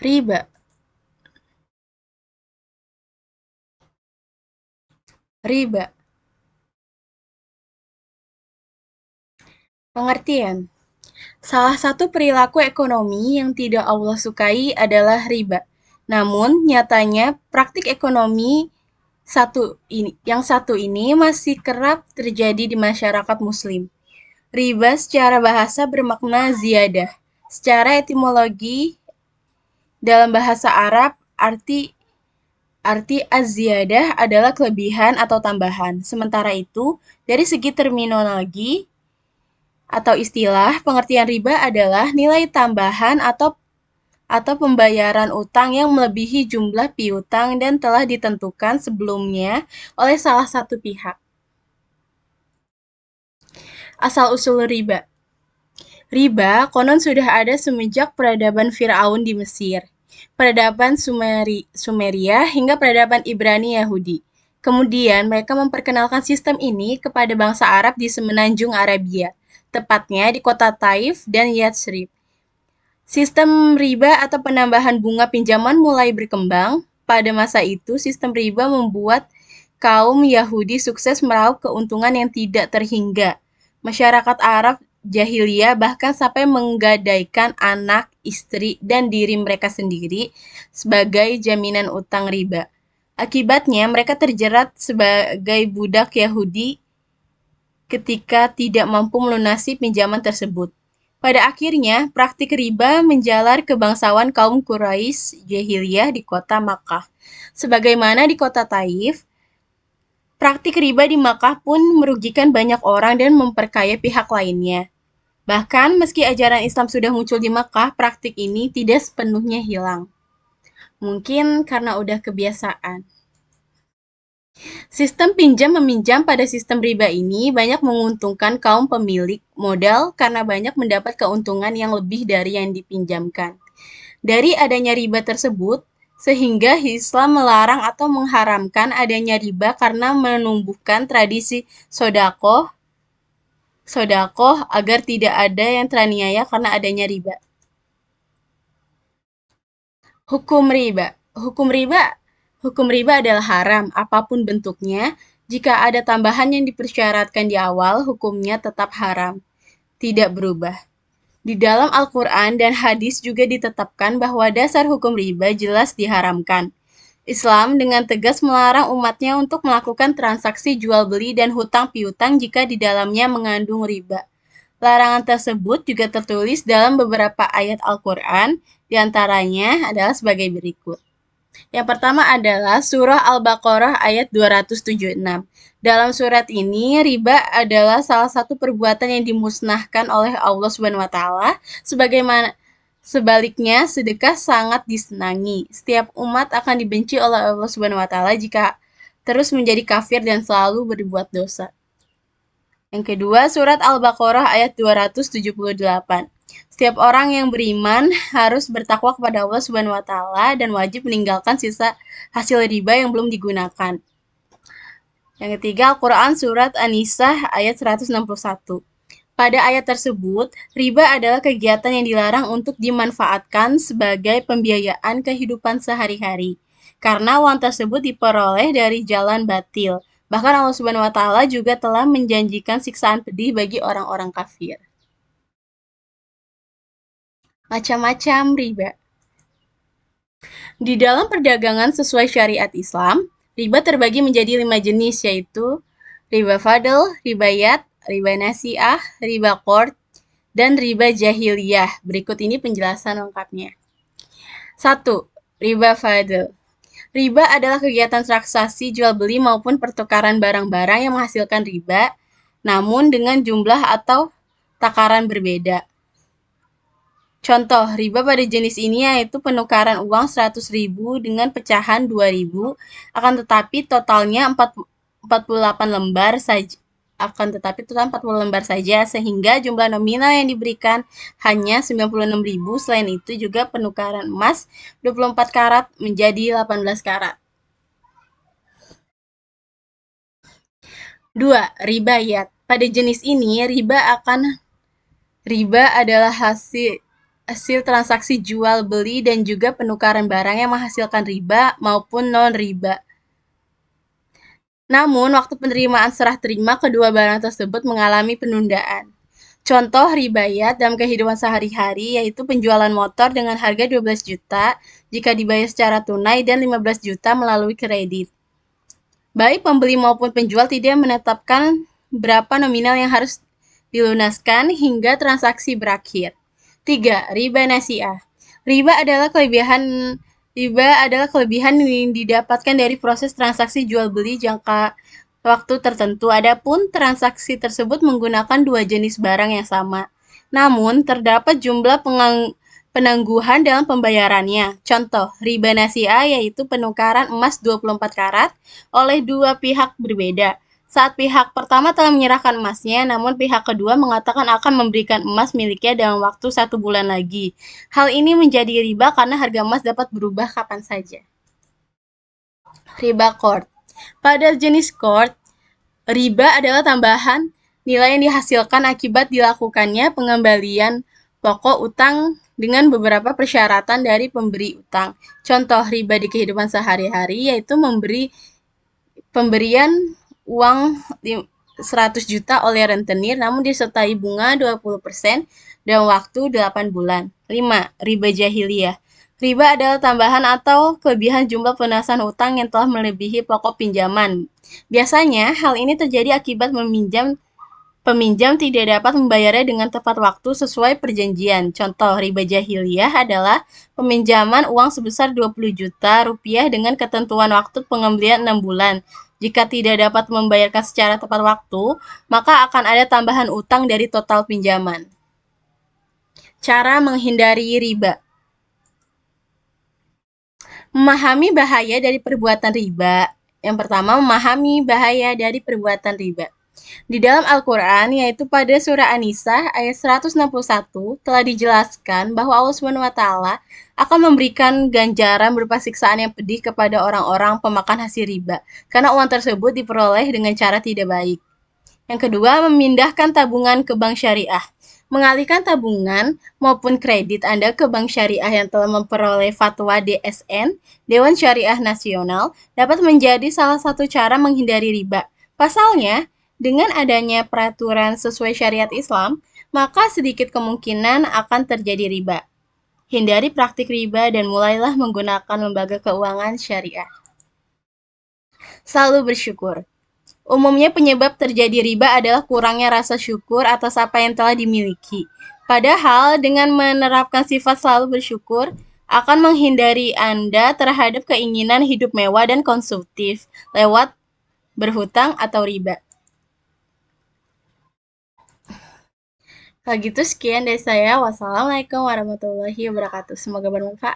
Riba. Riba. Pengertian. Salah satu perilaku ekonomi yang tidak Allah sukai adalah riba. Namun, nyatanya praktik ekonomi yang satu ini masih kerap terjadi di masyarakat muslim. Riba secara bahasa bermakna ziyadah. Secara etimologi dalam bahasa Arab, arti arti az-ziyadah adalah kelebihan atau tambahan. Sementara itu, dari segi terminologi atau istilah, pengertian riba adalah nilai tambahan atau pembayaran utang yang melebihi jumlah piutang dan telah ditentukan sebelumnya oleh salah satu pihak. Asal-usul riba. Riba konon sudah ada semenjak peradaban Firaun di Mesir, peradaban Sumeria hingga peradaban Ibrani Yahudi. Kemudian mereka memperkenalkan sistem ini kepada bangsa Arab di semenanjung Arabia, tepatnya di kota Taif dan Yatsrib. Sistem riba atau penambahan bunga pinjaman mulai berkembang. Pada masa itu, sistem riba membuat kaum Yahudi sukses meraup keuntungan yang tidak terhingga. Masyarakat Arab jahiliyah bahkan sampai menggadaikan anak, istri, dan diri mereka sendiri sebagai jaminan utang riba. Akibatnya, mereka terjerat sebagai budak Yahudi ketika tidak mampu melunasi pinjaman tersebut. Pada akhirnya, praktik riba menjalar ke bangsawan kaum Quraisy jahiliyah di kota Makkah. Sebagaimana di kota Taif, praktik riba di Makkah pun merugikan banyak orang dan memperkaya pihak lainnya. Bahkan meski ajaran Islam sudah muncul di Makkah, praktik ini tidak sepenuhnya hilang. Mungkin karena udah kebiasaan. Sistem pinjam-meminjam pada sistem riba ini banyak menguntungkan kaum pemilik modal karena banyak mendapat keuntungan yang lebih dari yang dipinjamkan. Dari adanya riba tersebut, sehingga Islam melarang atau mengharamkan adanya riba karena menumbuhkan tradisi sodakoh, sodakoh agar tidak ada yang teraniaya karena adanya riba. Hukum riba. Hukum riba Hukum riba adalah haram, apapun bentuknya. Jika ada tambahan yang dipersyaratkan di awal, hukumnya tetap haram, tidak berubah. Di dalam Al-Quran dan hadis juga ditetapkan bahwa dasar hukum riba jelas diharamkan. Islam dengan tegas melarang umatnya untuk melakukan transaksi jual beli dan hutang piutang jika di dalamnya mengandung riba. Larangan tersebut juga tertulis dalam beberapa ayat Al-Quran, diantaranya adalah sebagai berikut. Yang pertama adalah Surah Al-Baqarah ayat 276. Dalam surat ini, riba adalah salah satu perbuatan yang dimusnahkan oleh Allah Subhanahu wa taala, sebagaimana sebaliknya sedekah sangat disenangi. Setiap umat akan dibenci oleh Allah Subhanahu wa taala jika terus menjadi kafir dan selalu berbuat dosa. Yang kedua, surat Al-Baqarah ayat 278. Setiap orang yang beriman harus bertakwa kepada Allah Subhanahu wa taala dan wajib meninggalkan sisa hasil riba yang belum digunakan. Yang ketiga, Al-Quran surat An-Nisa ayat 161. Pada ayat tersebut, riba adalah kegiatan yang dilarang untuk dimanfaatkan sebagai pembiayaan kehidupan sehari-hari. Karena uang tersebut diperoleh dari jalan batil. Bahkan Allah Subhanahu wa taala juga telah menjanjikan siksaan pedih bagi orang-orang kafir. Macam-macam riba. Di dalam perdagangan sesuai syariat Islam, riba terbagi menjadi 5 jenis, yaitu riba fadl, riba yad, riba nasiah, riba qard, dan riba jahiliyah. Berikut ini penjelasan lengkapnya. 1. Riba fadl. Riba adalah kegiatan transaksi jual beli maupun pertukaran barang-barang yang menghasilkan riba, namun dengan jumlah atau takaran berbeda. Contoh, riba pada jenis ini yaitu penukaran uang 100.000 dengan pecahan 2.000, akan tetapi totalnya 48 lembar saja. Sehingga jumlah nominal yang diberikan hanya 96.000. Selain itu juga penukaran emas 24 karat menjadi 18 karat. 2. Riba yad. Pada jenis ini, riba adalah hasil transaksi jual beli dan juga penukaran barang yang menghasilkan riba maupun non-riba. Namun, waktu penerimaan serah terima kedua barang tersebut mengalami penundaan. Contoh ribayat dalam kehidupan sehari-hari yaitu penjualan motor dengan harga 12 juta jika dibayar secara tunai dan 15 juta melalui kredit. Baik pembeli maupun penjual tidak menetapkan berapa nominal yang harus dilunaskan hingga transaksi berakhir. 3. Riba nasiah. Riba adalah kelebihan yang didapatkan dari proses transaksi jual beli jangka waktu tertentu. Adapun transaksi tersebut menggunakan dua jenis barang yang sama. Namun, terdapat jumlah penangguhan dalam pembayarannya. Contoh, riba nasiah yaitu penukaran emas 24 karat oleh dua pihak berbeda. Saat pihak pertama telah menyerahkan emasnya, namun pihak kedua mengatakan akan memberikan emas miliknya dalam waktu 1 bulan lagi. Hal ini menjadi riba karena harga emas dapat berubah kapan saja. Riba qard. Pada jenis qard, riba adalah tambahan nilai yang dihasilkan akibat dilakukannya pengembalian pokok utang dengan beberapa persyaratan dari pemberi utang. Contoh riba di kehidupan sehari-hari yaitu pemberian uang 100 juta oleh rentenir namun disertai bunga 20% dalam waktu 8 bulan. 5. Riba jahiliyah. Riba adalah tambahan atau kelebihan jumlah pelunasan utang yang telah melebihi pokok pinjaman. Biasanya, hal ini terjadi akibat peminjam tidak dapat membayarnya dengan tepat waktu sesuai perjanjian. Contoh riba jahiliyah adalah peminjaman uang sebesar 20 juta rupiah dengan ketentuan waktu pengembalian 6 bulan. Jika tidak dapat membayarkan secara tepat waktu, maka akan ada tambahan utang dari total pinjaman. Cara menghindari riba. Memahami bahaya dari perbuatan riba. Yang pertama, memahami bahaya dari perbuatan riba. Di dalam Al-Quran, yaitu pada surah An-Nisa ayat 161, telah dijelaskan bahwa Allah SWT akan memberikan ganjaran berupa siksaan yang pedih kepada orang-orang pemakan hasil riba, karena uang tersebut diperoleh dengan cara tidak baik. Yang kedua, memindahkan tabungan ke bank syariah. Mengalihkan tabungan maupun kredit Anda ke bank syariah yang telah memperoleh fatwa DSN, Dewan Syariah Nasional, dapat menjadi salah satu cara menghindari riba. Pasalnya, dengan adanya peraturan sesuai syariat Islam, maka sedikit kemungkinan akan terjadi riba. Hindari praktik riba dan mulailah menggunakan lembaga keuangan syariah. Selalu bersyukur. Umumnya penyebab terjadi riba adalah kurangnya rasa syukur atas apa yang telah dimiliki. Padahal dengan menerapkan sifat selalu bersyukur akan menghindari Anda terhadap keinginan hidup mewah dan konsumtif lewat berhutang atau riba. Kalau gitu sekian dari saya. Wassalamualaikum warahmatullahi wabarakatuh. Semoga bermanfaat.